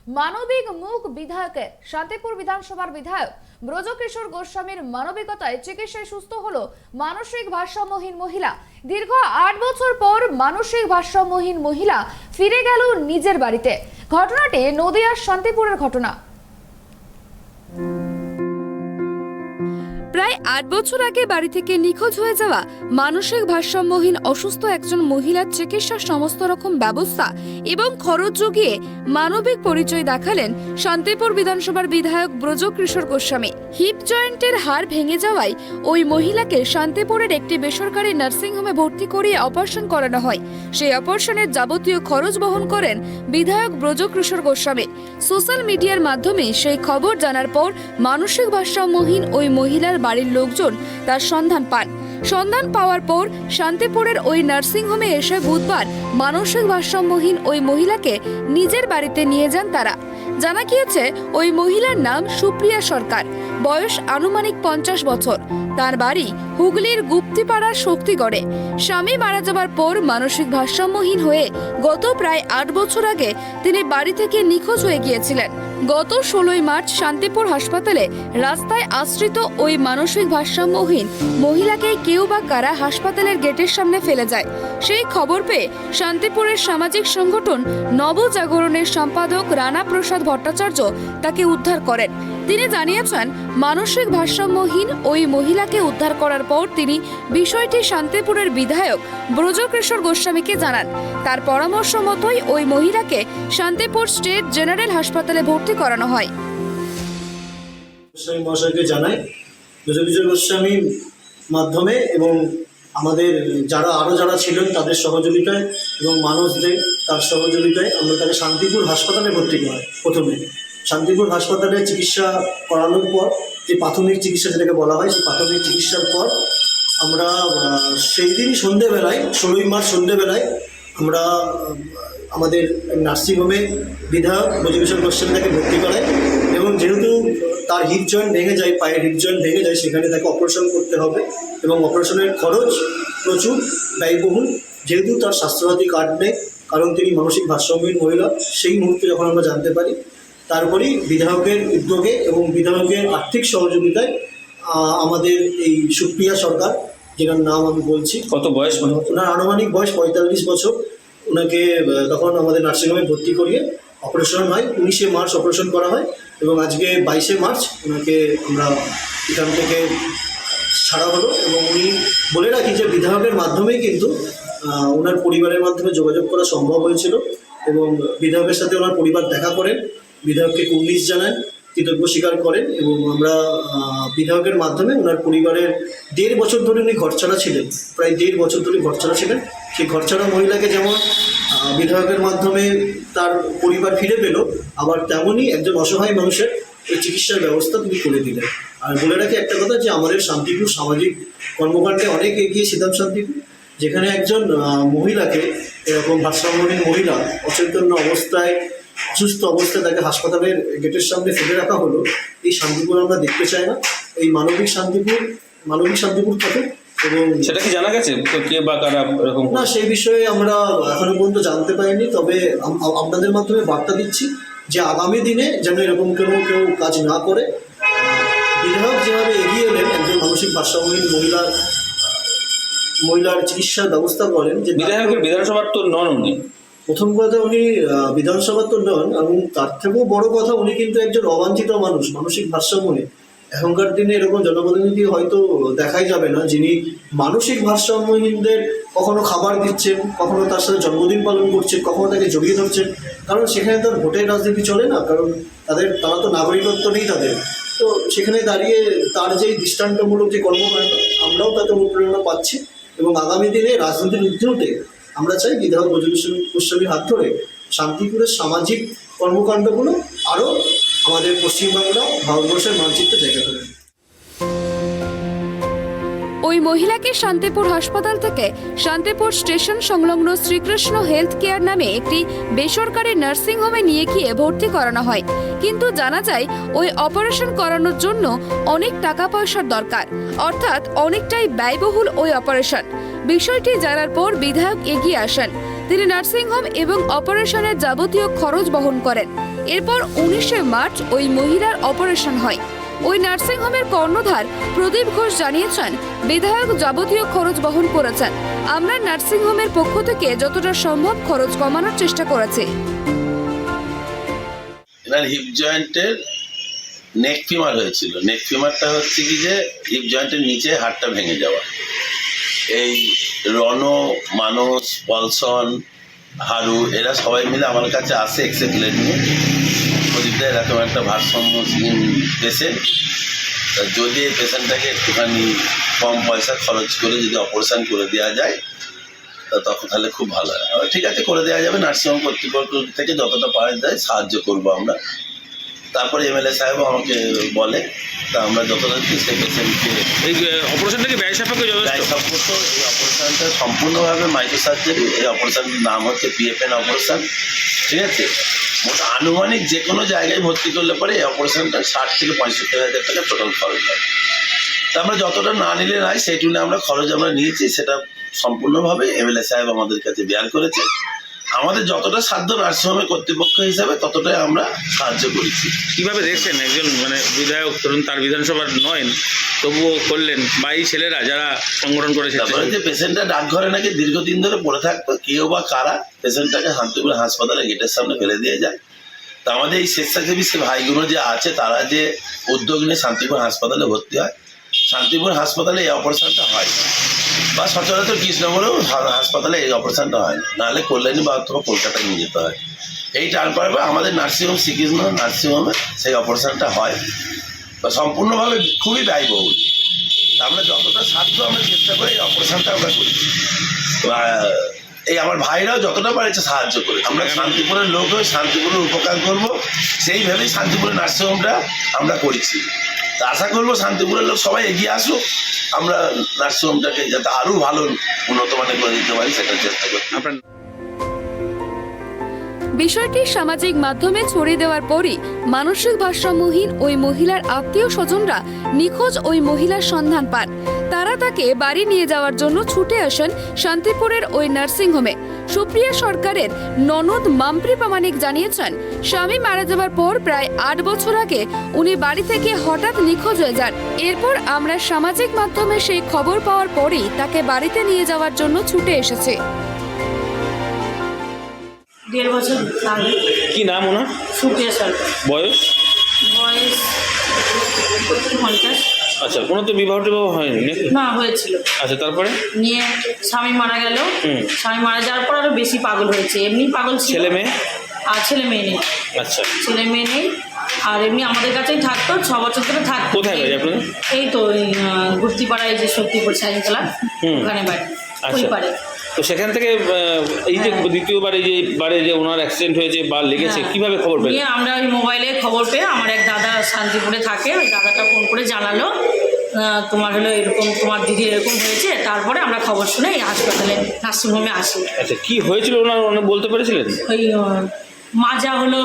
মানবিক মুখ বিধায়কের। শান্তিপুর বিধানসভার বিধায়ক ব্রজকিশোর গোস্বামীর মানবিকতায় চিকিৎসায় সুস্থ হলো মানসিক ভারসাম্যহীন মহিলা। দীর্ঘ 8 বছর পর মানসিক ভারসাম্যহীন মহিলা ফিরে গেল নিজের বাড়িতে। ঘটনাটি নদিয়ার শান্তিপুরের ঘটনা। প্রায় 8 বছর আগে বাড়ি থেকে নিখোঁজ হয়ে যাওয়া মানসিক ভারসাম্যহীন অসুস্থ একজন মহিলার চিকিৎসার সমস্ত রকম ব্যবস্থা এবং খরচ জুগিয়ে মানবিক পরিচয় দেখালেন শান্তিপুর বিধানসভার বিধায়ক ব্রজকিশোর গোস্বামী। হিপ জয়েন্টের হাড় ভেঙে যাওয়ায় ওই মহিলাকে শান্তিপুরের একটি বেসরকারি নার্সিংহোমে ভর্তি করিয়ে অপারেশন করানো হয়। সেই অপারেশনের যাবতীয় খরচ বহন করেন বিধায়ক ব্রজকিশোর গোস্বামী। সোশ্যাল মিডিয়ার মাধ্যমে সেই খবর জানার পর মানসিক ভারসাম্যহীন ওই মহিলার বাড়ির লোকজন তার সন্ধান পাওয়ার পর শান্তিপুরের ওই নার্সিংহোমে এসে বুধবার মানসিক ভারসাম্যহীন ওই মহিলাকে নিজের বাড়িতে নিয়ে যান তারা। জানা গিয়েছে ওই মহিলার নাম সুপ্রিয়া সরকার, বয়স আনুমানিক 50 বছর। তার বাড়ি হুগলির গুপ্তিপাড়ার শক্তিগড়ে। স্বামী মারা যাবার পর মানসিক ভারসাম্যহীন হয়ে গত প্রায় 8 বছর আগে তিনি বাড়ি থেকে নিখোঁজ হয়ে গিয়েছিলেন। গত 16 মার্চ শান্তিপুর হাসপাতালে রাস্তায় আশ্রিত ওই মানসিক ভারসাম্যহীন মহিলাকে কেউ বা কারা হাসপাতালের গেটের সামনে ফেলে যায়। সেই খবর পেয়ে শান্তিপুরের সামাজিক সংগঠন নবজাগরণের সম্পাদক রানা প্রসাদ ভট্টাচার্য তাকে উদ্ধার করেন। তিনি জানিয়েছেন, মানসিক ভারসাম্যহীন ওই মহিলাকে উদ্ধার করার পর তিনি বিষয়টি শান্তিপুরের বিধায়ক ব্রজকিশোর গোস্বামীকে জানান। তার পরামর্শ মতোই ওই মহিলাকে শান্তিপুর স্টেট জেনারেল হাসপাতালে ভর্তি করানো হয়। গোস্বামী মহাশয়কে জানাই ব্রজকিশোর গোস্বামীর মাধ্যমে এবং আমাদের যারা ছিলেন তাদের সহযোগিতায় এবং মানুষদের তার সহযোগিতায় আমরা তাকে শান্তিপুর হাসপাতালে ভর্তি করাই। প্রথমে শান্তিপুর হাসপাতালে চিকিৎসা করানোর পর যে প্রাথমিক চিকিৎসা যেটাকে বলা হয়, সেই প্রাথমিক চিকিৎসার পর আমরা সেই দিনই সন্ধ্যেবেলায় 16 মার্চ সন্ধ্যেবেলায় আমরা আমাদের নার্সিংহোমে বিধায়ক ব্রজকিশোর গোস্বামী তাকে ভর্তি করাই এবং যেহেতু তার হিপ জয়েন্ট ভেঙে যায়, পায়ের হিপ জয়েন্ট ভেঙে যায়, সেখানে তাকে অপারেশন করতে হবে এবং অপারেশনের খরচ প্রচুর ব্যয়বহুল। যেহেতু তার স্বাস্থ্যসাথী কার্ড নেই, কারণ তিনি মানসিক ভারসাম্যহীন মহিলা, সেই মুহূর্তে যখন আমরা জানতে পারি, তারপরেই বিধায়কের উদ্যোগে এবং বিধায়কের আর্থিক সহযোগিতায় আমাদের এই সুপ্রিয়া সরকার, যেটার নাম আমি বলছি, কত বয়স মনে হচ্ছে? ওনার আনুমানিক বয়স 45 বছর। ওনাকে তখন আমাদের নার্সিংহোমে ভর্তি করিয়ে অপারেশন হয়। 19 মার্চ অপারেশন করা হয় এবং আজকে 22 মার্চ ওনাকে আমরা এখান থেকে ছাড়া হলো। এবং উনি বলে রাখি যে বিধায়কের মাধ্যমেই কিন্তু ওনার পরিবারের মাধ্যমে যোগাযোগ করা সম্ভব হয়েছিল এবং বিধায়কের সাথে ওনার পরিবার দেখা করেন, বিধায়ককে কুর্নিশ জানান, কৃতজ্ঞ স্বীকার করেন এবং আমরা বিধায়কের মাধ্যমে ওনার পরিবারের 1.5 বছর ধরে উনি ঘরছাড়া ছিলেন, প্রায় 1.5 বছর ধরে ঘরছাড়া ছিলেন। সেই ঘরছাড়া মহিলাকে যেমন বিধায়কের মাধ্যমে তার পরিবার ফিরে পেল, আবার তেমনই একজন অসহায় মানুষের এই চিকিৎসার ব্যবস্থা তিনি করে দিলেন। আর বলে রাখি একটা কথা, যে আমাদের শান্তিপুর সামাজিক কর্মকাণ্ডে অনেক এগিয়ে সিদ্ধাম শান্তিপুর, যেখানে একজন মহিলাকে, এরকম ভারসাম্যহীন মহিলা অচৈতন্য অবস্থায়, অসুস্থ অবস্থায় তাকে হাসপাতালের গেটের সামনে ফেলে রাখা হলো, এই শান্তিপুর আমরা দেখতে চাই না। এই মানবিক শান্তিপুর থাকে। এবং সেটা কি জানা গেছে কে বা কারা এরকম? না, সেই বিষয়ে আমরা এখনো পর্যন্ত জানতে পারিনি, তবে আপনাদের মাধ্যমে বার্তা দিচ্ছি যে আগামী দিনে যেন এরকম কেউ কাজ না করে। বিধায়ক যেভাবে এগিয়ে এলেন একজন মানসিক ভারসাম্যহীন মহিলার চিকিৎসার ব্যবস্থা করেন, যে বিধায়কের বিধানসভার তো নন উনি। প্রথম কথা, উনি বিধানসভার তো নন, এবং তার থেকেও বড় কথা, উনি কিন্তু একজন অবাঞ্ছিত মানুষ, মানসিক ভারসাম্যহীন। এখনকার দিনে এরকম জনপ্রতিনিধি হয়তো দেখাই যাবে না যিনি মানসিক ভারসাম্যহীনদের কখনো খাবার দিচ্ছেন, কখনো তার সাথে জন্মদিন পালন করছেন, কখনো তাকে জড়িয়ে ধরছেন। কারণ সেখানে তো ভোটের রাজনীতি চলে না, কারণ তারা তো নাগরিকত্ব নেই তাদের। তো সেখানে দাঁড়িয়ে তার যে দৃষ্টান্তমূলক যে কর্মকাণ্ড, আমরাও তাতে অনুপ্রেরণা পাচ্ছি এবং আগামী দিনে রাজনীতির ঊর্ধ্বে উঠে আমরা চাই বিধায়ক ব্রজকিশোর গোস্বামীর হাত ধরে শান্তিপুরের সামাজিক কর্মকাণ্ডগুলো আরও আমাদের পশ্চিমবাংলা ভারতবর্ষের মানচিত্রে জায়গা করে। ওই মহিলাকে শান্তিপুর হাসপাতাল থেকে শান্তিপুর স্টেশন সংলগ্ন শ্রীকৃষ্ণ হেলথ কেয়ার নামে একটি বেসরকারি নার্সিংহোমে নিয়ে গিয়ে ভর্তি করানো হয়। কিন্তু জানা যায় ওই অপারেশন করানোর জন্য অনেক টাকা পয়সার দরকার, অর্থাৎ অনেকটাই ব্যয়বহুল ওই অপারেশন। বিষয়টি জানার পর বিধায়ক এগিয়ে আসেন। তিনি নার্সিংহোম এবং অপারেশনের যাবতীয় খরচ বহন করেন। এরপর 19শে মার্চ ওই মহিলার অপারেশন হয়। ওই নার্সিংহোমের কর্ণধার প্রদীপ ঘোষ জানিয়েছেন, বিধায়ক যাবতীয় খরচ বহন করেছেন। আমরা নার্সিংহোমের পক্ষ থেকে যতটা সম্ভব খরচ কমানোর চেষ্টা করেছি। এনার হিপ জয়েন্টের নেক ফিমার হয়েছিল। নেক ফিমারটা হচ্ছে কি যে হিপ জয়েন্টের নিচে হাড়টা ভেঙে যাওয়া। এই রণ, মানস, পলসন, হারু এরা সবাই মিলে আমার কাছে আসে এক্সরে প্লেট নিয়ে, প্রদীপটা এরকম একটা ভারসাম্যহীন পেশেন্ট, যদি এই পেশেন্টটাকে একটুখানি কম পয়সা খরচ করে যদি অপারেশন করে দেওয়া যায় তখন তাহলে খুব ভালো হয়। ঠিক আছে, করে দেওয়া যাবে, নার্সিংহোম কর্তৃপক্ষ থেকে যতটা পারা যায় সাহায্য করবো আমরা। তারপরে এমএলএ সাহেবও আমাকে বলে, তা আমরা যতটা সেই পেশেন্টকে এই অপারেশনটাকে ব্যয় সাপেক্ষ যথেষ্ট। সাপোর্ট। এই অপারেশনটা সম্পূর্ণভাবে মাইক্রো সার্জারি। এই অপারেশনের নাম হচ্ছে PFN অপারেশন। ঠিক আছে, মোট আনুমানিক যে কোনো জায়গায় ভর্তি করলে পরে এই অপারেশনটা 60 থেকে 65,000 টাকা টোটাল খরচ হয়। তা আমরা যতটা না নিলে নাই সেইটুকু আমরা খরচ আমরা নিয়েছি, সেটা সম্পূর্ণভাবে এমএলএ সাহেব আমাদের কাছে বেয়ার করেছে। আমাদের যতটা সাধ্য নার্সিংহোমের কর্তৃপক্ষ হিসাবে ততটাই আমরা সাহায্য করেছি। কিভাবে দেখছেন একজন মানে বিধায়ক, ধরুন তার বিধানসভার নয় তবুও করলেন, বা এই ছেলেরা যারা সংগঠন করেছে? তারপরে যে পেশেন্টটা ডাকঘরে নাকি দীর্ঘদিন ধরে পড়ে থাকতো, কেউ বা কারা পেশেন্টটাকে শান্তিপুর হাসপাতালে গেটের সামনে ফেলে দিয়ে যায়। তা আমাদের এই স্বেচ্ছাসেবী সে ভাইগুলো যে আছে তারা যে উদ্যোগ নিয়ে শান্তিপুর হাসপাতালে ভর্তি হয়। শান্তিপুর হাসপাতালে এই অপারেশনটা হয় না, বা সচরাচর কৃষ্ণনগরেও হাসপাতালে এই অপারেশনটা হয় না, নাহলে কল্যাণী বা অথবা কলকাতায় নিয়ে যেতে হয়। এই ট্রান্সফার আমাদের নার্সিংহোম শ্রীকৃষ্ণ নার্সিংহোমে সেই অপারেশনটা হয়, বা সম্পূর্ণভাবে খুবই ব্যয়বহুল। আমরা যতটা সাধ্য আমরা চেষ্টা করি এই অপারেশনটা আমরা করি। এই আমার ভাইরাও যতটা পারেছে সাহায্য করে। আমরা শান্তিপুরের লোক হয়ে শান্তিপুরের উপকার করব, সেইভাবেই শান্তিপুরের নার্সিংহোমটা আমরা করেছি। তা আশা করবো শান্তিপুরের লোক সবাই এগিয়ে আসুক, আমরা নার্সিংহোমটাকে যাতে আরও ভালো উন্নত মানের করে দিতে পারি সেটার চেষ্টা করি। আপনার বিষয়টি সামাজিক মাধ্যমে ছড়িয়ে দেওয়ার পরই মানসিক ভারসাম্যহীন ওই মহিলার আত্মীয় স্বজনরা নিখোঁজ ওই মহিলার সন্ধান পান। তারা তাকে বাড়ি নিয়ে যাওয়ার জন্য ছুটে আসেন শান্তিপুরের ওই নার্সিংহোমে। সুপ্রিয়া সরকারের ননদ মাম্প্রি প্রামাণিক জানিয়েছেন, স্বামী মারা যাওয়ার পর প্রায় 8 বছর আগে উনি বাড়ি থেকে হঠাৎ নিখোঁজ হয়ে যান। এরপর আমরা সামাজিক মাধ্যমে সেই খবর পাওয়ার পরই তাকে বাড়িতে নিয়ে যাওয়ার জন্য ছুটে এসেছি। 1.5 বছর আগে। কি নাম ওনার? সুপ্রিয়া সরকার। বয়স? বয়স 50। আচ্ছা, কোনো তো বিবাহ টিবাহ হয়নি নাকি? না, হয়েছিল। আচ্ছা, তারপরে নিয়ে স্বামী মারা গেল। স্বামী মারা যাওয়ার পর আরো বেশি পাগল হয়েছে। এমনি পাগল ছিল। ছেলে মেয়ে? আর ছেলে মেয়ে নেই। আচ্ছা, ছেলে মেয়ে নেই। আর এমনি আমাদের কাছেই থাকতো, 6 বছর ধরে থাকতো। কোথায় বাড়ি আপনাদের? এই তো গুপ্তিপাড়ায় যে শক্তিপুর সাইনতলা, ওখানে বাড়ি। ওই আচ্ছা, পাড়ে। তো সেখান থেকে এই যে দ্বিতীয়বার এই যে বারে যে ওনার অ্যাক্সিডেন্ট হয়েছে বা লেগেছে, হ্যাঁ। কিভাবে খবর পেলেন? নিয়ে আমরা ওই মোবাইলে খবর পেয়ে আমার এক দাদা শান্তিপুরে থাকে, ওই দাদাটা ফোন করে জানালো তোমার হলো এরকম, তোমার দিদির এরকম হয়েছে। তারপরে আমরা খবর শুনে এই হাসপাতালে নার্সিংহোমে আসি। আচ্ছা, কি হয়েছিল ওনার বলতে পেরেছিলেন? ওই মাজা হলো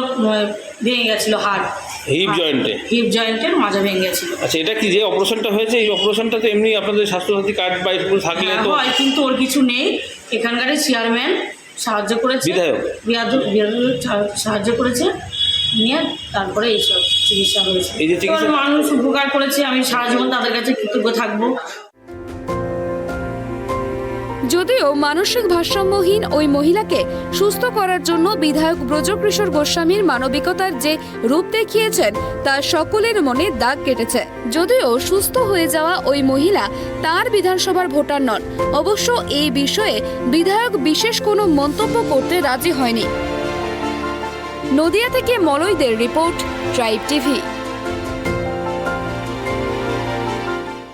ভেঙে গেছিলো, হাড় হিপ জয়েন্টে? হিপ জয়েন্টের মাজা ভেঙে গেছিলো। আচ্ছা, এটা কি যে অপারেশনটা হয়েছে এই অপারেশনটা তো এমনি আপনাদের স্বাস্থ্যসাথী কার্ড বা এগুলো থাকলে তো হয়, কিন্তু ওর কিছু নেই। এখানকার চেয়ারম্যান সাহায্য করেছে, বিধায়ক সাহায্য করেছে, নিয়ে তারপরে এইসব চিকিৎসা হয়েছে। এই যে চিকিৎসা মানুষ উপকার করেছে, আমি সারা জীবন তাদের কাছে কৃতজ্ঞ থাকবো। যদিও মানসিক ভারসাম্যহীন ওই মহিলাকে সুস্থ করার জন্য বিধায়ক ব্রজকিশোর গোস্বামীর মানবিকতার যে রূপ দেখিয়েছেন তা সকলের মনে দাগ কেটেছে। যদিও সুস্থ হয়ে যাওয়া ওই মহিলা তার বিধানসভার ভোটার নন, অবশ্য এই বিষয়ে বিধায়ক বিশেষ কোনো মন্তব্য করতে রাজি হয়নি। নদিয়া থেকে মলয়দের রিপোর্ট, ট্রাইব টিভি।